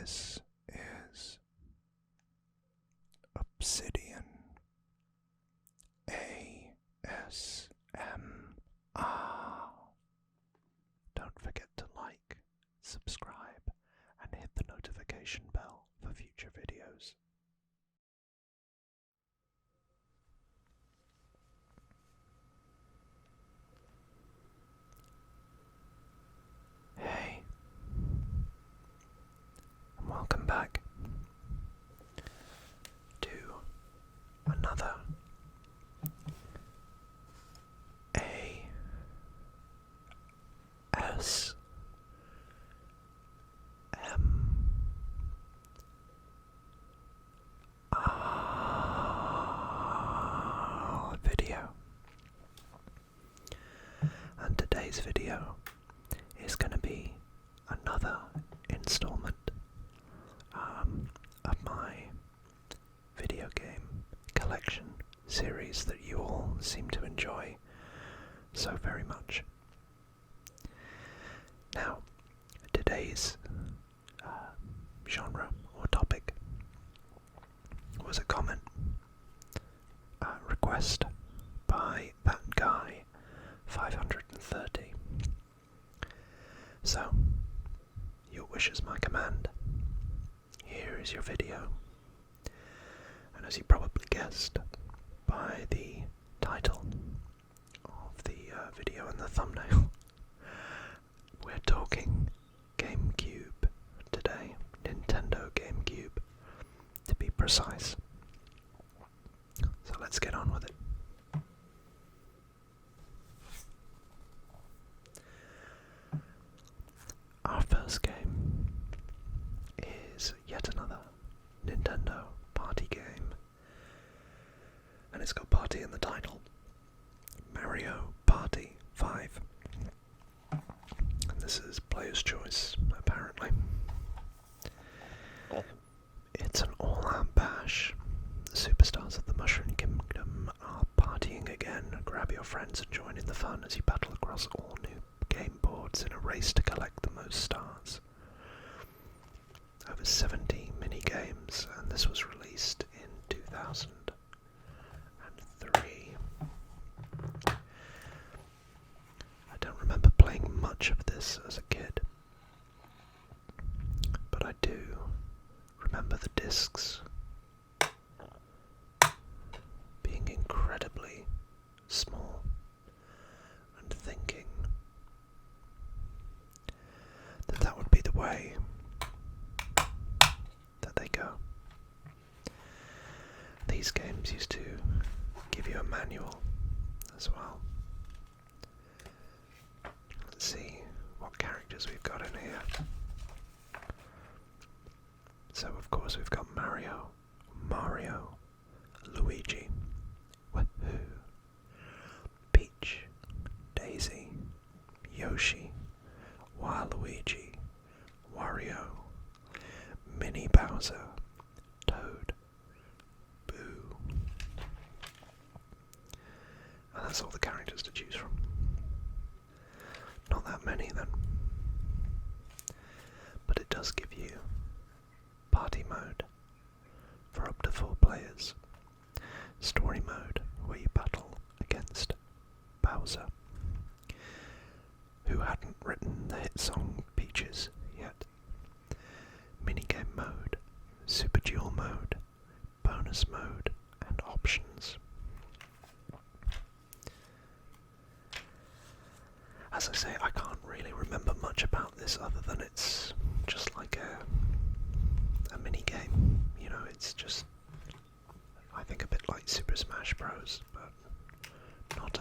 This is Obsidian ASMR. Don't forget to like, subscribe, and hit the notification bell for future videos. Hey, and welcome back to another video. And today's video is going to be another installment of my video game collection series that you all seem to enjoy so very much. Now, today's genre or topic was a comment request by that guy 530. So, your wish is my command. Here is your video. And as you probably guessed by the title of the video and the thumbnail, we're talking GameCube today. Nintendo GameCube, to be precise. So let's get on with it. Our first game is yet another Nintendo party game, and it's got party in the title. Mario Party 5. And this is player's choice, apparently. It's an all-out bash. The superstars of the Mushroom Kingdom are partying again. Grab your friends and join in the fun as you battle across all new game boards in a race to collect the most stars. Over 70 mini-games, and this was released in 2003. I don't remember playing much of this as a kid, but I do remember the discs being incredibly small and thinking that that would be the way that they go. These games used to give you a manual as well. Let's see what characters we've got in here. So of course we've got Mario, Luigi, Woohoo, Peach, Daisy, Yoshi, Waluigi, Wario, Mini Bowser, Toad, Boo. And that's all the characters to choose from. Not that many then. But it does give you party mode for up to 4 players. Story mode, where you battle against Bowser, who hadn't written the hit song Peaches yet. Minigame mode, Super Duel mode, bonus mode, and options. As I say, I can't really remember much about this other than it's just like a mini-game. You know, it's just, I think, a bit like Super Smash Bros, but not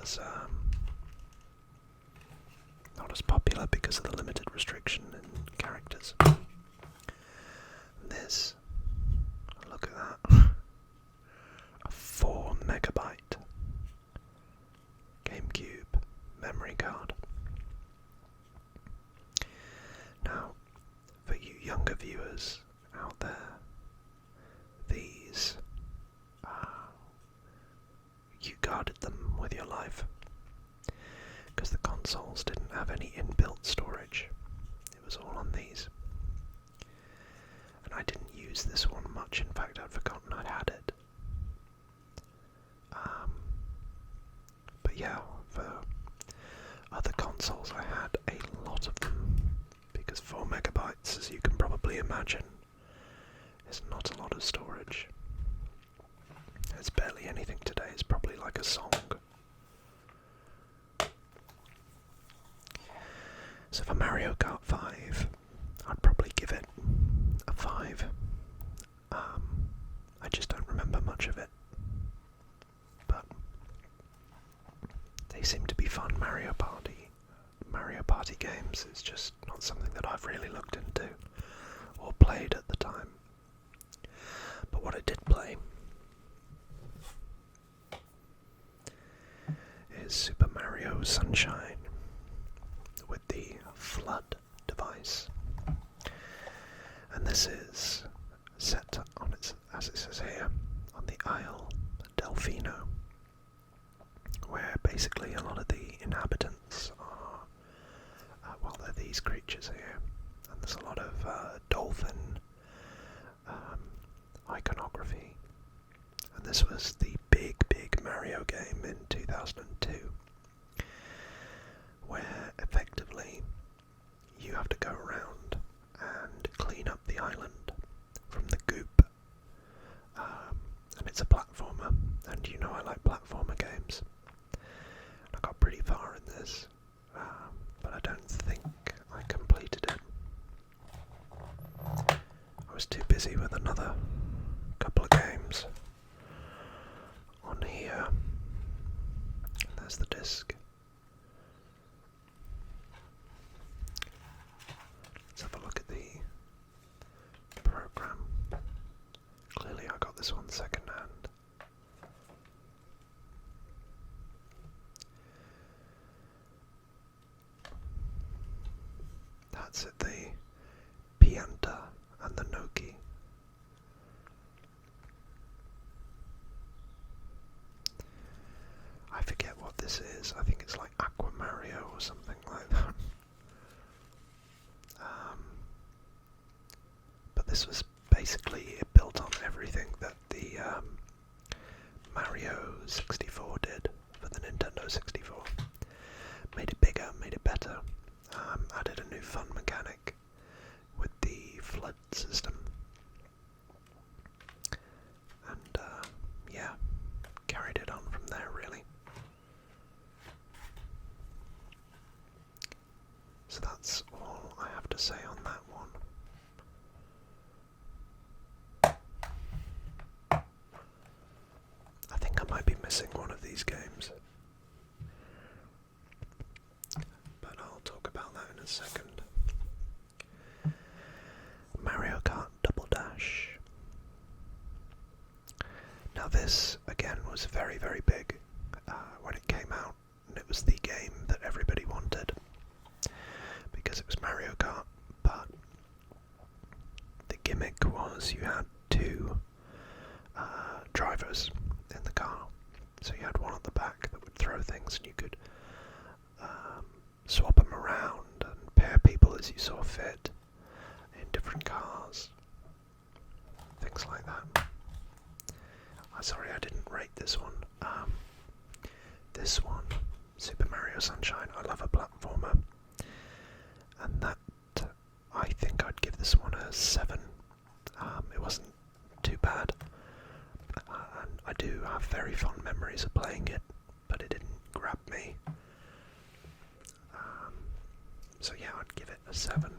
as popular because of the limited restriction in characters. This, look at that, a 4 megabyte GameCube memory card. Now, for you younger viewers out there, these, you guarded them with your life, because the consoles didn't have any inbuilt storage. It was all on these. 64 megabytes, as you can probably imagine, is not a lot of storage. It's barely anything today, it's probably like a song. So for Mario Kart 5, I'd probably give it a 5. I just don't remember much of it. But they seem to be fun Mario Party games. It's just not something that I've really looked into or played at the time. But what I did play is Super Mario Sunshine with the flood device. And this is set on its, as it says here, on the Isle Delfino, where basically a lot of the inhabitants are, they're these creatures here, and there's a lot of dolphin iconography. And this was the big Mario game in 2002, where effectively you have to go around and clean up the island from the goop. And it's a platformer, and you know I like platformer games. I got pretty far in this, but I don't think I completed it. I was too busy with another couple of games on here. There's the disc. Let's have a look at the program. Clearly I got this one second hand. That's it, the Pianta and the Noki. I forget what this is. I think it's like Aqua Mario or something like that. But this was basically, it built on everything that the Mario 64 did for the Nintendo 64. Made it bigger, made it better, added a new fun mechanic with the flood system. And yeah, carried it on from there really. So that's all I have to say on that one. I think I might be missing one of these games, but I'll talk about that in a second. Mario Kart Double Dash. Now this, again, was very big when it came out, and it was the game that everybody wanted, because it was Mario Kart, but the gimmick was you had two drivers in the car. So you had one at the back that would throw things, and you could swap them around and pair people as you saw fit in different cars. Things like that. Sorry, I didn't rate this one. This one, Super Mario Sunshine, I love a platformer. And that, I think I'd give this one a 7. It wasn't too bad. And I do have very fond memories of playing it, but it didn't grab me. So yeah, I'd give it a 7.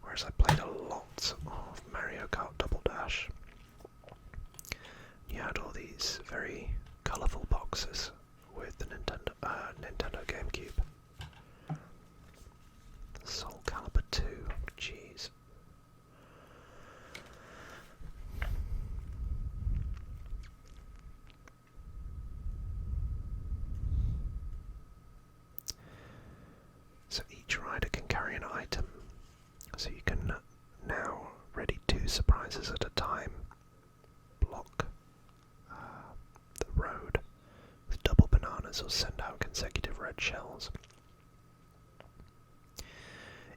Whereas I played a lot of Mario Kart Double Dash. You had all these very colourful boxes with the Nintendo GameCube. Soul Calibur 2, jeez. So each rider can carry an item, so you can now ready 2 surprises at a time, block the road with double bananas, or send out consecutive red shells.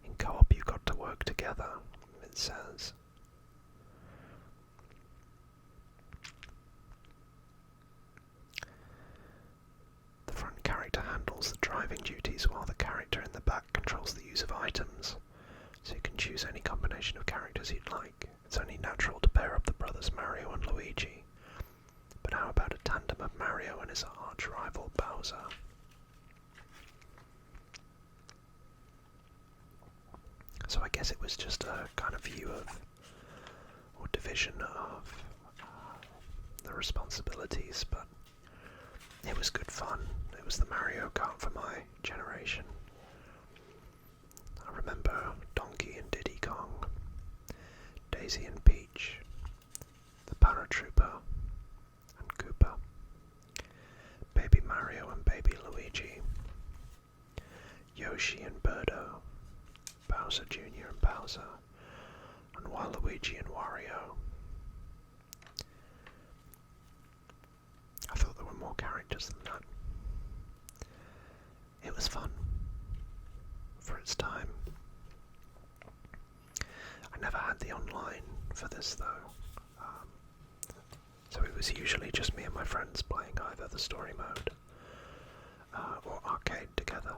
In co-op you've got to work together, it says. The front character handles the driving duties while the character in the back controls the use of items. So can choose any combination of characters you'd like. It's only natural to pair up the brothers Mario and Luigi. But how about a tandem of Mario and his arch-rival Bowser? So I guess it was just a kind of view of, or division of, the responsibilities, but it was good fun. It was the Mario Kart for my generation. I remember Donkey and Diddy Kong, Daisy and Peach, the Paratrooper and Koopa, Baby Mario and Baby Luigi, Yoshi and Birdo, Bowser Jr. and Bowser, and Waluigi and Wario. I thought there were more characters than that. It was fun for its time. I never had the online for this though, so it was usually just me and my friends playing either the story mode or arcade together.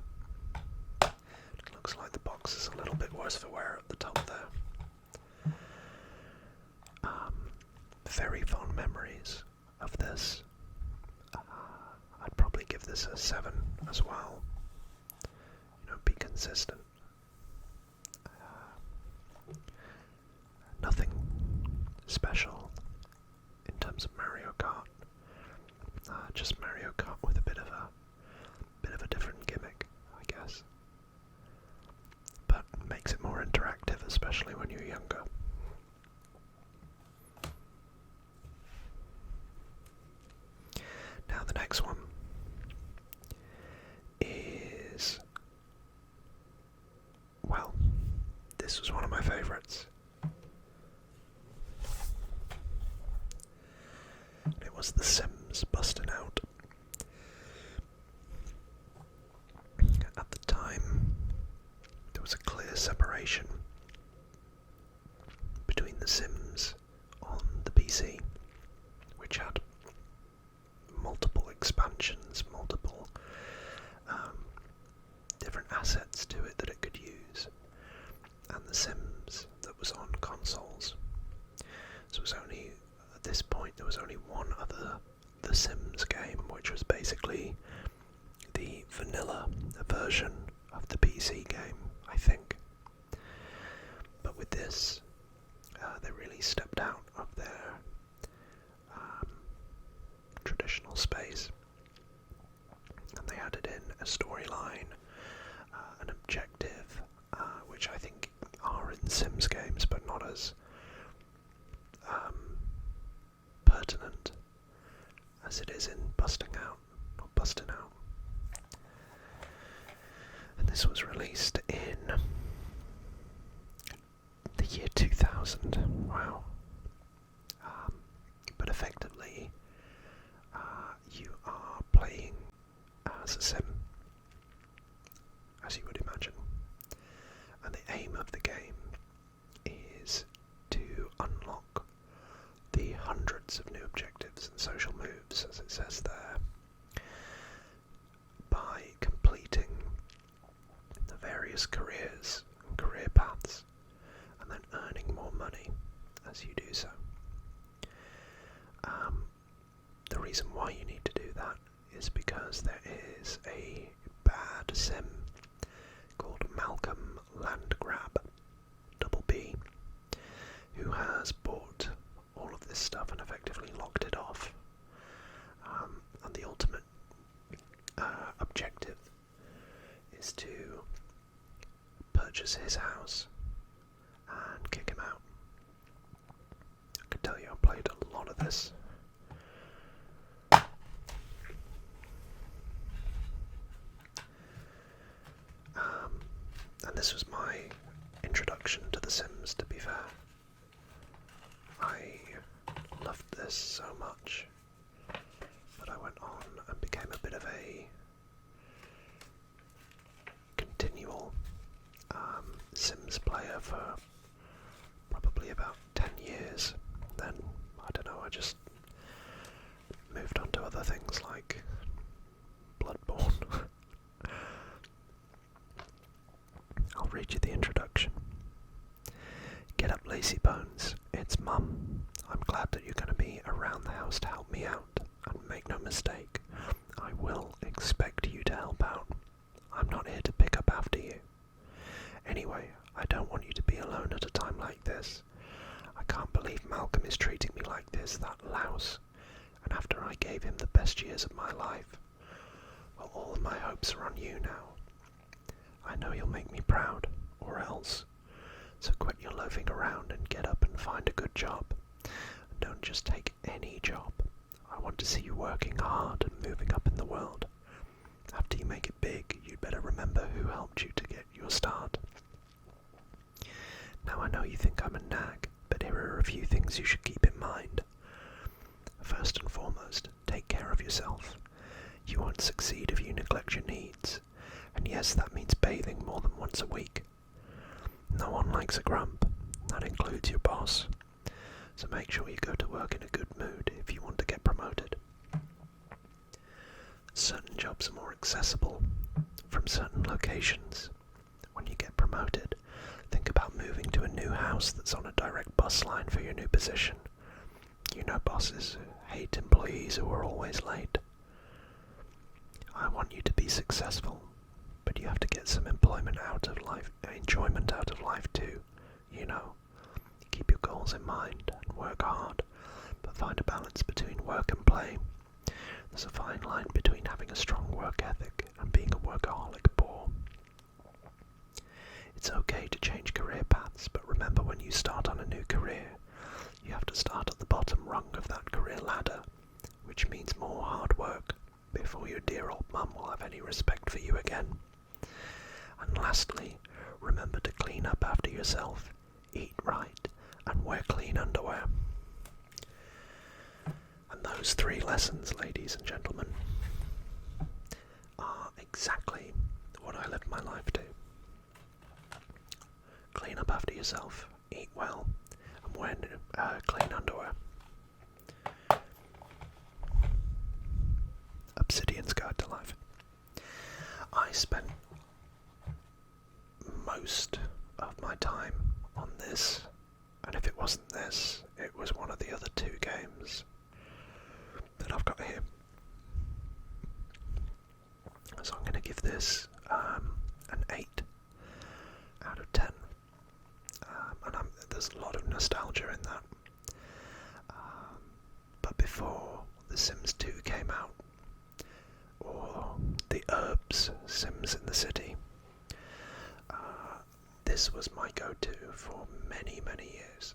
It looks like the box is a little bit worse for wear at the top there. Very fond memories of this. I'd probably give this a 7 as well. You know, be consistent. Nothing special in terms of Mario Kart. Just Mario Kart with a bit of a different gimmick, I guess. But makes it more interactive, especially when you're younger. Now the next one is, well, this was one of my favourites. It was The Sims busting out. At the time, there was a clear separation between The Sims on the PC, which had multiple expansions, multiple different assets to it that it could use, and The Sims that was on consoles. So it was only, at this point, there was only one other The Sims game, which was basically the vanilla version of the PC game, I think. But with this, they really stepped out of their traditional space, and they added in a storyline, an objective, which I think are in Sims games, but not as pertinent as it is in Busting Out. And this was released in the year 2000. Wow. But effectively, you are playing as a sim, as you would imagine. And the aim of the game is to unlock the hundreds of new objectives and social moves, as it says there, by completing the various careers and career paths, and then earning more money as you do so. The reason why you need to do that is because there is a bad sim called Malcolm Landgrab, double B, who has bought all of this stuff and effectively locked it off. And the ultimate objective is to purchase his house and kick him out. I can tell you I played a lot of this. And this was my introduction to The Sims, to be fair. I loved this so much that I went on and became a bit of a continual Sims player for probably about 10 years. Then, I don't know, I just moved on to other things like Bloodborne. I'll read you the introduction. Lazy Bones, it's Mum. I'm glad that you're going to be around the house to help me out, and make no mistake, I will expect you to help out. I'm not here to pick up after you. Anyway, I don't want you to be alone at a time like this. I can't believe Malcolm is treating me like this, that louse, and after I gave him the best years of my life. Well, all of my hopes are on you now. I know you'll make me proud, or else. So quit your loafing around and get up and find a good job. And don't just take any job. I want to see you working hard and moving up in the world. After you make it big, you'd better remember who helped you to get your start. Now I know you think I'm a nag, but here are a few things you should keep in mind. First and foremost, take care of yourself. You won't succeed if you neglect your needs. And yes, that means bathing more than once a week. No one likes a grump. That includes your boss. So make sure you go to work in a good mood if you want to get promoted. Certain jobs are more accessible from certain locations. When you get promoted, think about moving to a new house that's on a direct bus line for your new position. You know bosses hate employees who are always late. I want you to be successful, but you have to get some enjoyment out of life too, you know. Keep your goals in mind and work hard, but find a balance between work and play. There's a fine line between having a strong work ethic and being a workaholic bore. It's okay to change career paths, but remember when you start on a new career, you have to start at the bottom rung of that career ladder, which means more hard work before your dear old mum will have any respect for you again. And lastly, remember to clean up after yourself, eat right, and wear clean underwear. And those 3 lessons, ladies and gentlemen, are exactly what I lived my life to. Clean up after yourself, eat well, and wear clean underwear. Obsidian's Guide to Life. I spent most of my time on this, and if it wasn't this, it was one of the other 2 games that I've got here. So I'm going to give this an 8 out of 10. And there's a lot of nostalgia in that. But before The Sims 2 came out, or the Herbs Sims in the City, this was my go-to for many, many years.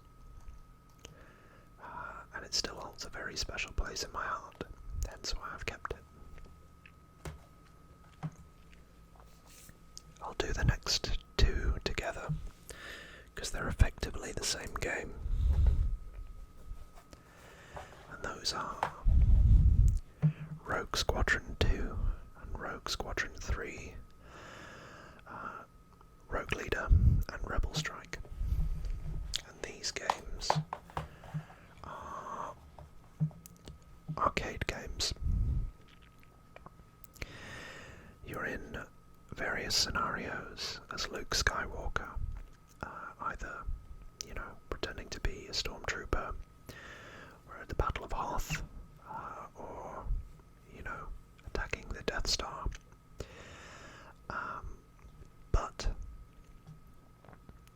And it still holds a very special place in my heart, hence why I've kept it. I'll do the next 2 together, because they're effectively the same game. And those are Rogue Squadron 2 and Rogue Squadron 3, Rogue Leader and Rebel Strike. And these games are arcade games. You're in various scenarios as Luke Skywalker, either, pretending to be a stormtrooper, or at the Battle of Hoth, or, attacking the Death Star. But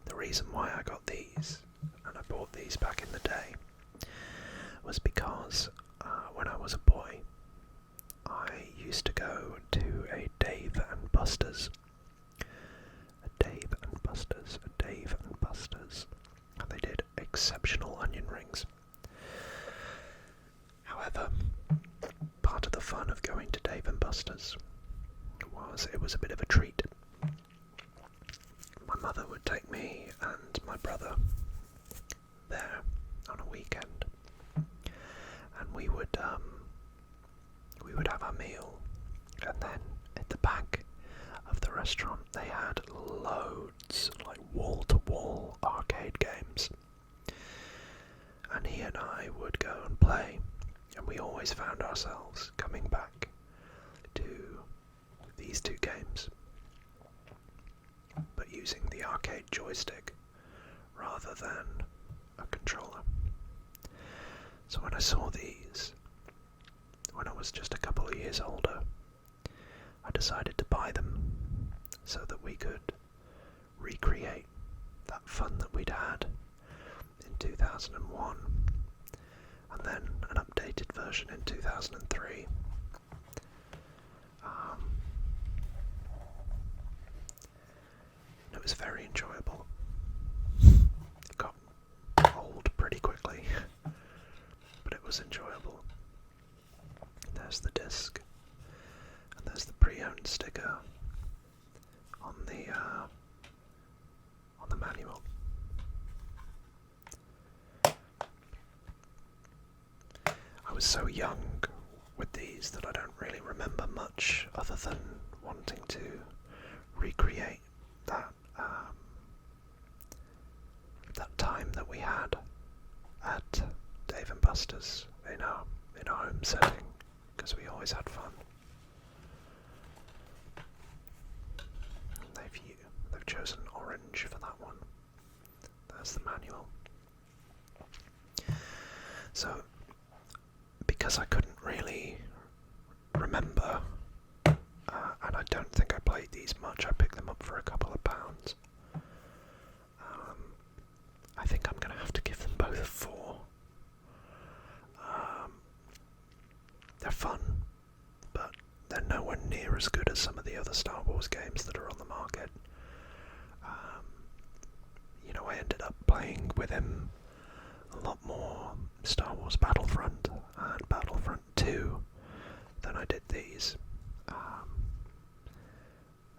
the reason why I got these, and I bought these back in the day, was because when I was a boy, I used to go to a Dave and Buster's. And they did exceptional onion rings. However, part of the fun of going to Dave and Buster's was it was a bit of a treat. My mother would take me and my brother there on a weekend, and we would have our meal, and then at the back of the restaurant they had loads, like wall-to-wall arcade games, and he and I would go and play, and we always found ourselves coming back to these 2 games, but using the arcade joystick rather than controller. So when I saw these, when I was just a couple of years older, I decided to buy them so that we could recreate that fun that we'd had in 2001, and then an updated version in 2003. It was very enjoyable. It got old pretty quickly, but it was enjoyable. There's the disc, and there's the pre-owned sticker on the manual. I was so young with these that I don't really remember much other than wanting to recreate that time that we had at Dave and Buster's in our home setting, because we always had fun. They've chosen orange for that one. There's the manual. So, because I couldn't really remember, and I don't think I played these much, I picked them up for a couple of pounds. I think I'm going to have to give them both a 4. They're fun, but they're nowhere near as good as some of the other Star Wars games that are on the market. I ended up playing with him a lot more Star Wars Battlefront and Battlefront 2 than I did these.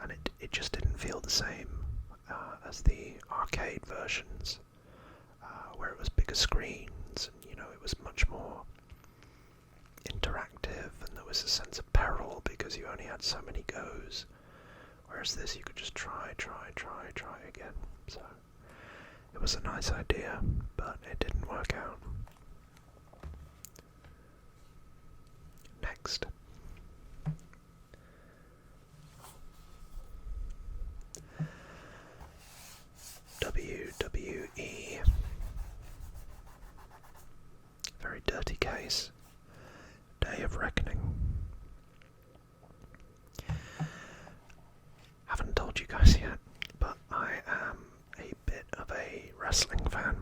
And it just didn't feel the same as the arcade versions, where it was bigger screens and it was much more interactive, and there was a sense of peril because you only had so many goes, whereas this you could just try again. So it was a nice idea, but it didn't work out. Next. WWE. Very dirty case. Day of Reckoning. Haven't told you guys yet, but I am a bit of a wrestling fan.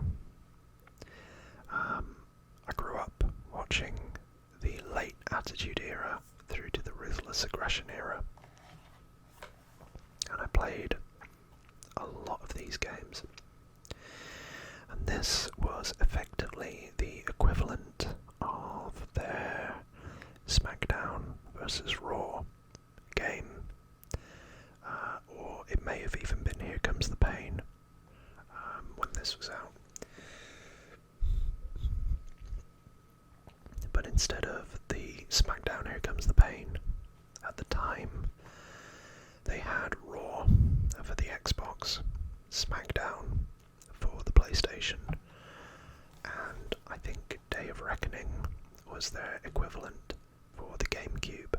I grew up watching the late Attitude Era through to the Ruthless Aggression Era, and I played a lot of these games. And this was effectively the equivalent of their SmackDown versus Raw game, or it may have even been Here Comes the Pain when this was out. But instead of the SmackDown Here Comes the Pain, at the time they had Raw for the Xbox, SmackDown for the PlayStation, and I think Day of Reckoning was their equivalent for the GameCube.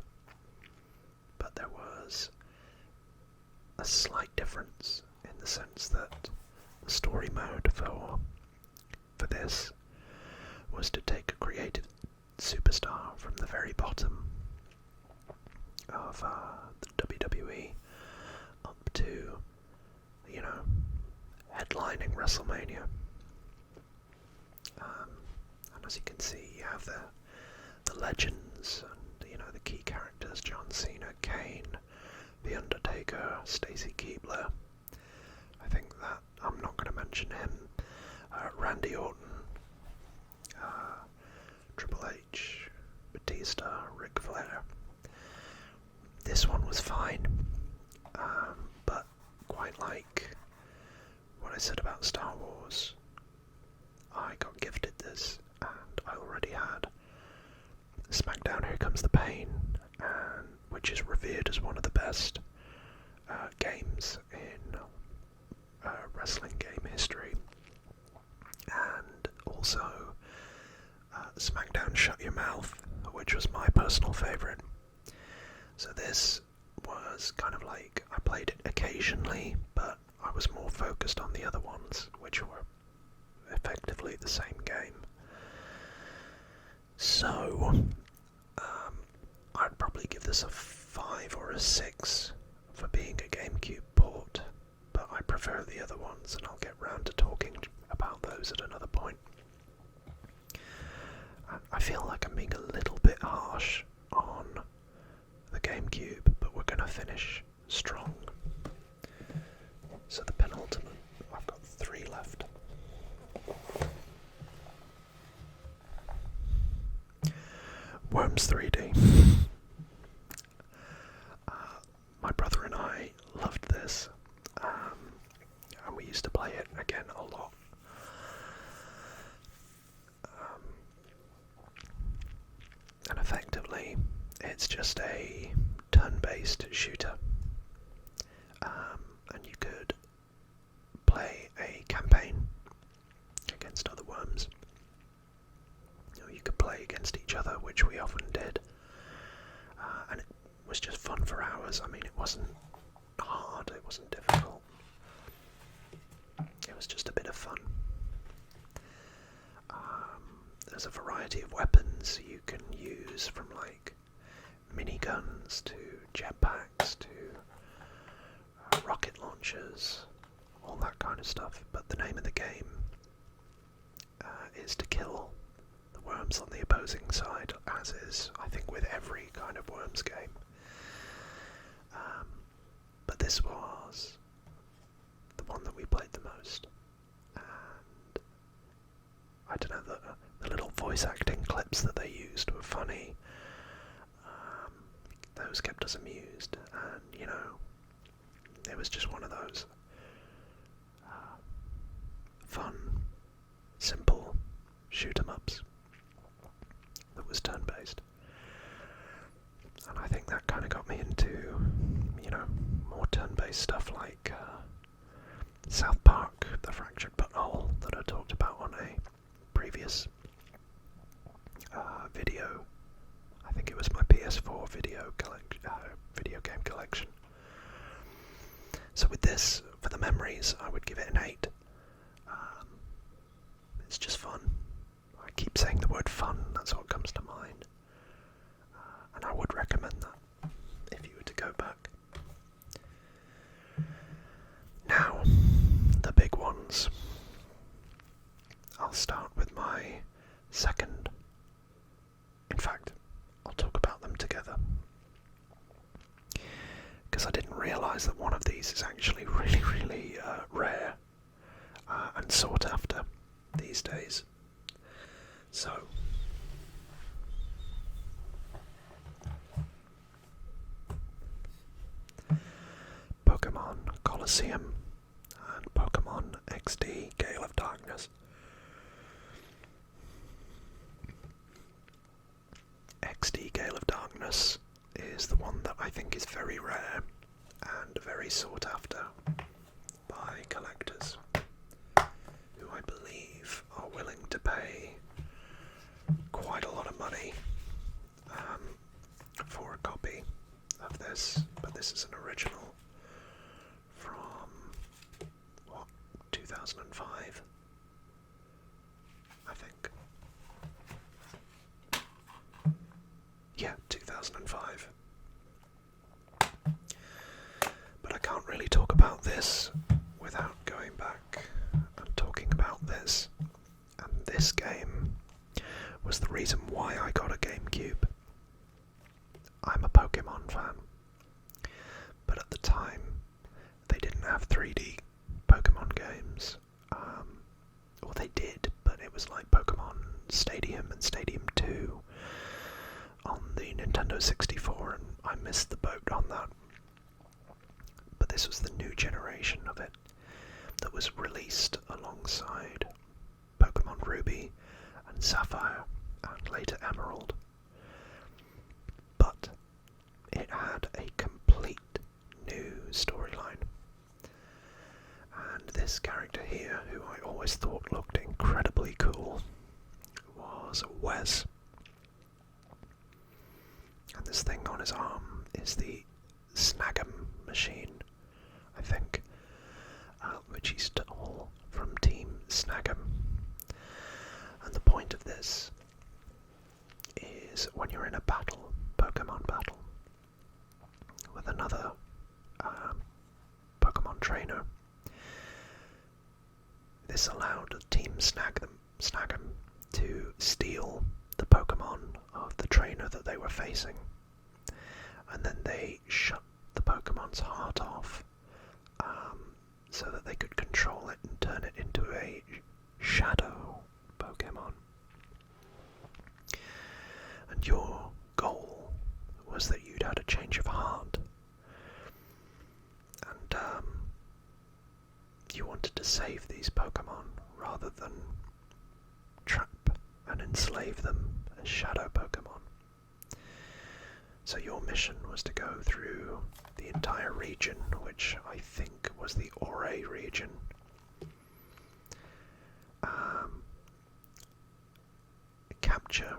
But there was a slight difference in the sense that the story mode for this was to take a creative superstar from the very bottom of the WWE up to, headlining WrestleMania. And as you can see, you have the legends and, the key characters: John Cena, Kane, The Undertaker, Stacy Keibler. I think that I'm not going to mention him. Randy Orton, Triple H, Batista, Ric Flair. This one was fine, but quite like what I said about Star Wars, I got gifted this, and I already had SmackDown Here Comes the Pain, which is revered as one of the best games in wrestling game history, and also SmackDown Shut Your Mouth, which was my personal favourite. So this was kind of like, I played it occasionally, but I was more focused on the other ones, which were effectively the same prefer the other ones, and I'll get round to talking about those at another point. I feel like I'm being a little bit harsh on the GameCube, but we're going to finish strong. So the penultimate, I've got 3 left. Worms 3D. My brother and I loved this, and we used to play it again a lot. And effectively, it's just a turn-based shooter, and you could play a campaign against other worms. You could play against each other, which we often did, and it was just fun for hours. I mean, it wasn't hard, it wasn't difficult, it was just a bit of fun. There's a variety of weapons you can use, from like miniguns to jetpacks to rocket launchers, all that kind of stuff. But the name of the game is to kill the worms on the opposing side, as is, I think, with every kind of worms game. But this was the one that we played the most. And I don't know, the little voice acting clips that they used were funny. Those kept us amused, and, you know, it was just one of those fun, simple shoot-em-ups that was turn-based. And I think that kind of got me into, you know, more turn-based stuff like South Park, The Fractured Butthole, that I talked about on a previous video. I think it was my PS4 video game collection. So with this, for the memories, I would give it an 8. It's just fun. I keep saying the word fun, that's what comes to mind. And I would recommend that if you were to go back. Now, the big ones. I'll start with my second. In fact, I'll talk about them together, because I didn't realise that one of these is actually really rare and sought after these days. So, Pokemon Colosseum and Pokemon XD Gale of Darkness. XD Gale of Darkness is the one that I think is very rare and very sought after by collectors, who I believe are willing to pay quite a lot of money for a copy of this. But this is an original from, 2005, I think. Yeah, 2005. But I can't really talk about this without going back and talking about this. And this game was the reason why I got a GameCube. I'm a Pokemon fan, but at the time they didn't have 3D Pokemon games. Or they did, but it was like Pokemon Stadium and Stadium 2 on the Nintendo 64, and I missed the boat on that. But this was the new generation of it that was released alongside Pokemon Ruby and Sapphire and later Emerald. But it had a complete new storyline. And this character here, who I always thought looked incredibly cool, was Wes. And this thing on his arm is the Snag'em machine, I think, which he stole from Team Snag'em. And the point of this is when you're in a battle, Pokemon battle, with another Pokemon trainer, this allowed Team Snag'em to steal the Pokemon of the trainer that they were facing, and then they shut the Pokemon's heart off so that they could control it and turn it into a shadow Pokemon. And your goal was that you'd had a change of heart, and you wanted to save these Pokemon rather than trap and enslave them as shadow Pokemon. So your mission was to go through the entire region, which I think was the Ore region.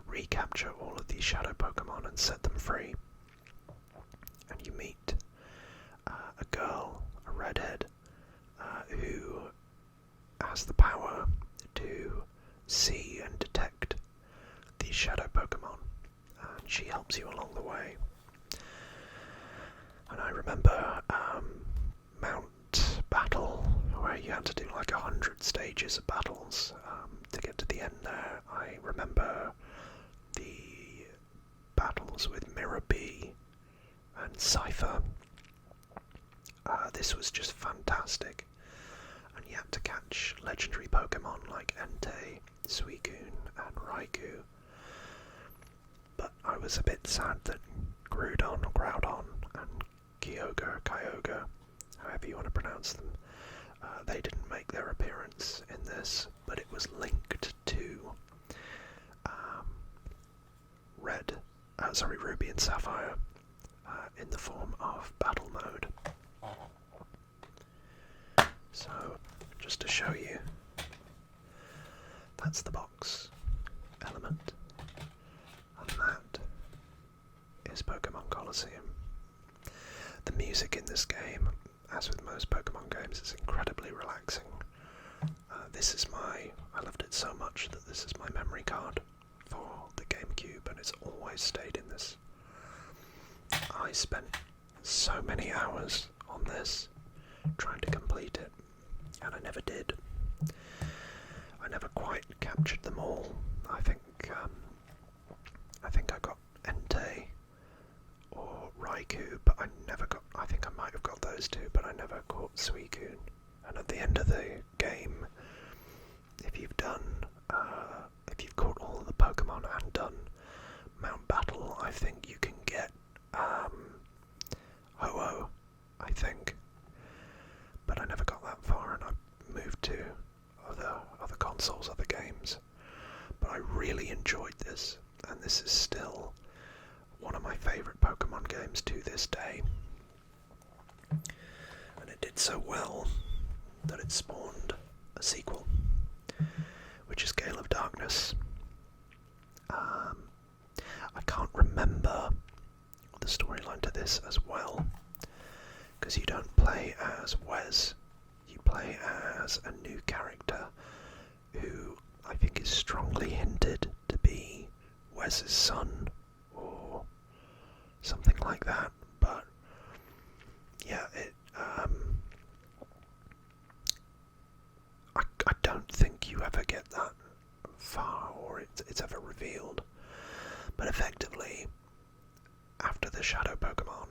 Recapture all of these shadow Pokemon and set them free. And you meet a girl, a redhead, who has the power to see and detect these shadow Pokemon, and she helps you along the way. And I remember Mount Battle, where you had to do like 100 stages of battles to get to the end there. I remember the battles with Mirror B and Cypher. This was just fantastic. And you had to catch legendary Pokemon like Entei, Suicune and Raikou. But I was a bit sad that Groudon and Kyogre, however you want to pronounce them, they didn't make their appearance in this, but it was linked to Ruby and Sapphire in the form of battle mode. So, just to show you, that's the box element, and that is Pokemon Colosseum. The music in this game, as with most Pokemon games, is incredibly relaxing. I loved it so much that this is my memory card for the GameCube, and it's always stayed in this. I spent so many hours on this trying to complete it, and I never did. I never quite captured them all. I think I got Entei or Raikou, but I think I might have got those two, but I never caught Suicune. And at the end of the game, if you've caught all of the Pokemon and done Mount Battle, I think you can get Ho-Oh, I think. But I never got that far, and I moved to other consoles, other games. But I really enjoyed this, and this is still one of my favourite Pokemon games to this day. And it did so well that it spawned a sequel, which is Gale of Darkness. I can't remember the storyline to this as well, because you don't play as Wes, you play as a new character who I think is strongly hinted to be Wes's son or something like that, but yeah, I don't think you ever get that far, or it's ever revealed. But effectively, after the Shadow Pokemon,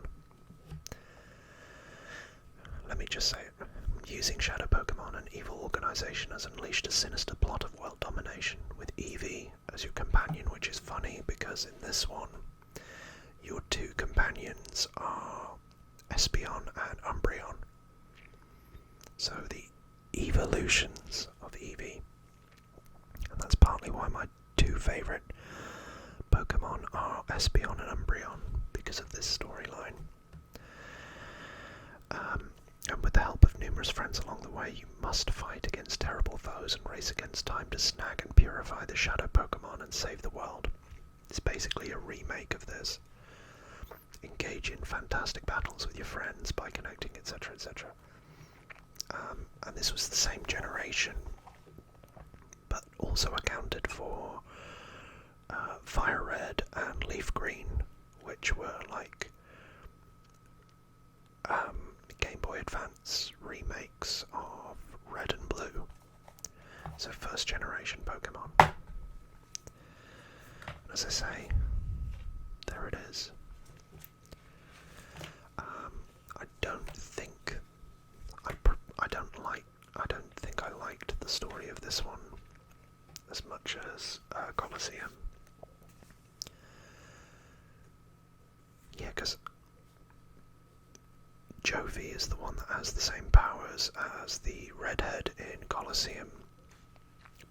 let me just say it, using Shadow Pokemon, an evil organisation has unleashed a sinister plot of world domination, with Eevee as your companion, which is funny because in this one, your two companions are Espeon and Umbreon. So the evolutions of Eevee. And that's partly why my two favourite Pokemon are Espeon and Umbreon, because of this storyline. And with the help of numerous friends along the way, you must fight against terrible foes and race against time to snag and purify the Shadow Pokemon and save the world. It's basically a remake of this. Engage in fantastic battles with your friends by connecting, etc., etc. And this was the same generation, but also accounted for Fire Red and Leaf Green, which were like Game Boy Advance remakes of Red and Blue. first generation Pokemon. As I say, there it is. I don't think I liked the story of this one as much as Colosseum. Yeah, because Jovi is the one that has the same powers as the redhead in Colosseum,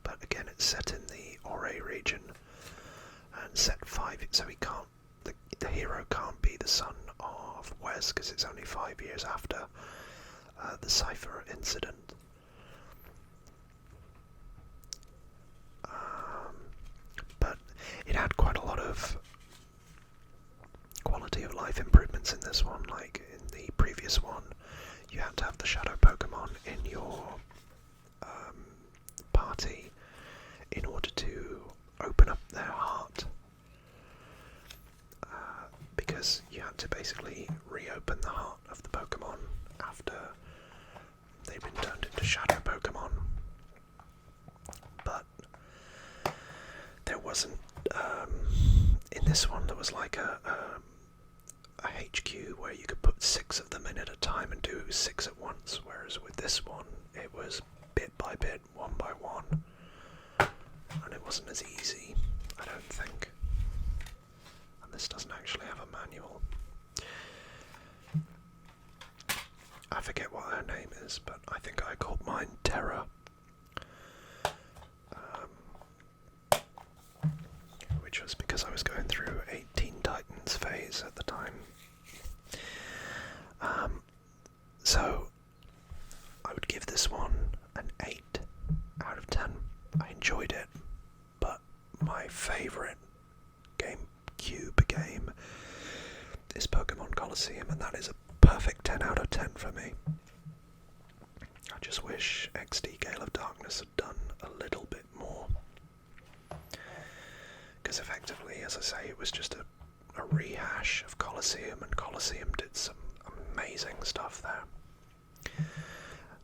but again it's set in the Ore region and set 5, so he can't. The hero can't be the son of Wes because it's only 5 years after the Cypher incident. But it had quite a lot of quality of life improvements in this one. Like in the previous one, you had to have the shadow Pokemon in your party in order to open up their heart, because you had to basically reopen the heart of the Pokemon after they've been turned into shadow Pokemon. But there wasn't, in this one there was like a HQ where you could put 6 of them in at a time and do 6 at once, whereas with this one it was bit by bit, one by one, and it wasn't as easy, I don't think. And this doesn't actually have a manual. I forget what her name is, but I think I called mine Terra. Which was because I was going through a Teen Titans phase at the time. So I would give this one an 8 out of 10. I enjoyed it, but my favourite GameCube game is Pokemon Colosseum, and that is a perfect 10 out of 10 for me. I just wish XD Gale of Darkness had done a little bit more, because effectively, as I say, it was just a rehash of Colosseum, and Colosseum did some amazing stuff there.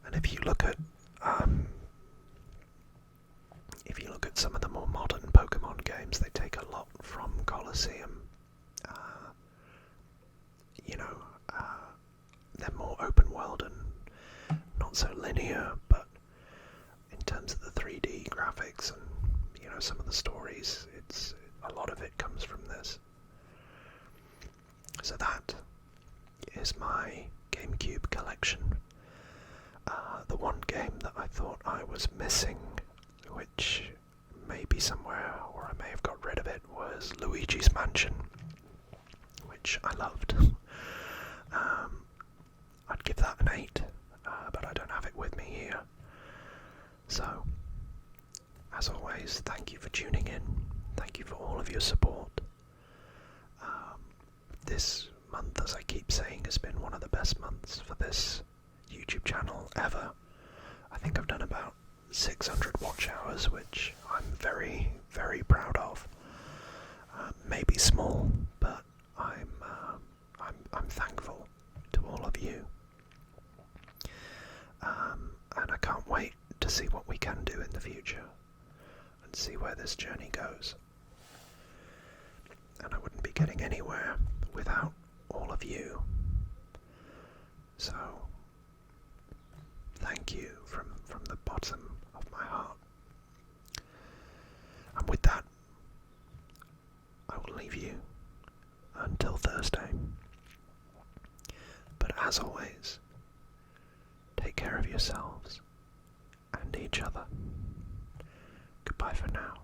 And if you look at some of the more modern Pokemon games, they take a lot from Colosseum. They're more open world and not so linear, but in terms of the 3D graphics and some of the stories, it's a lot of it comes from this. So that is my GameCube collection. The one game that I thought I was missing, which may be somewhere, or I may have got rid of it, was Luigi's Mansion, which I loved. I'd give that an 8, but I don't have it with me here. So, as always, thank you for tuning in. Thank you for all of your support. This month, as I keep saying, has been one of the best months for this YouTube channel ever. I think I've done about 600 watch hours, which I'm very, very proud of. Maybe small, but I'm thankful to all of you. And I can't wait to see what we can do in the future and see where this journey goes. And I wouldn't be getting anywhere without all of you. So, thank you from the bottom of my heart. And with that, I will leave you until Thursday. But as always, take care of yourselves and each other. Goodbye for now.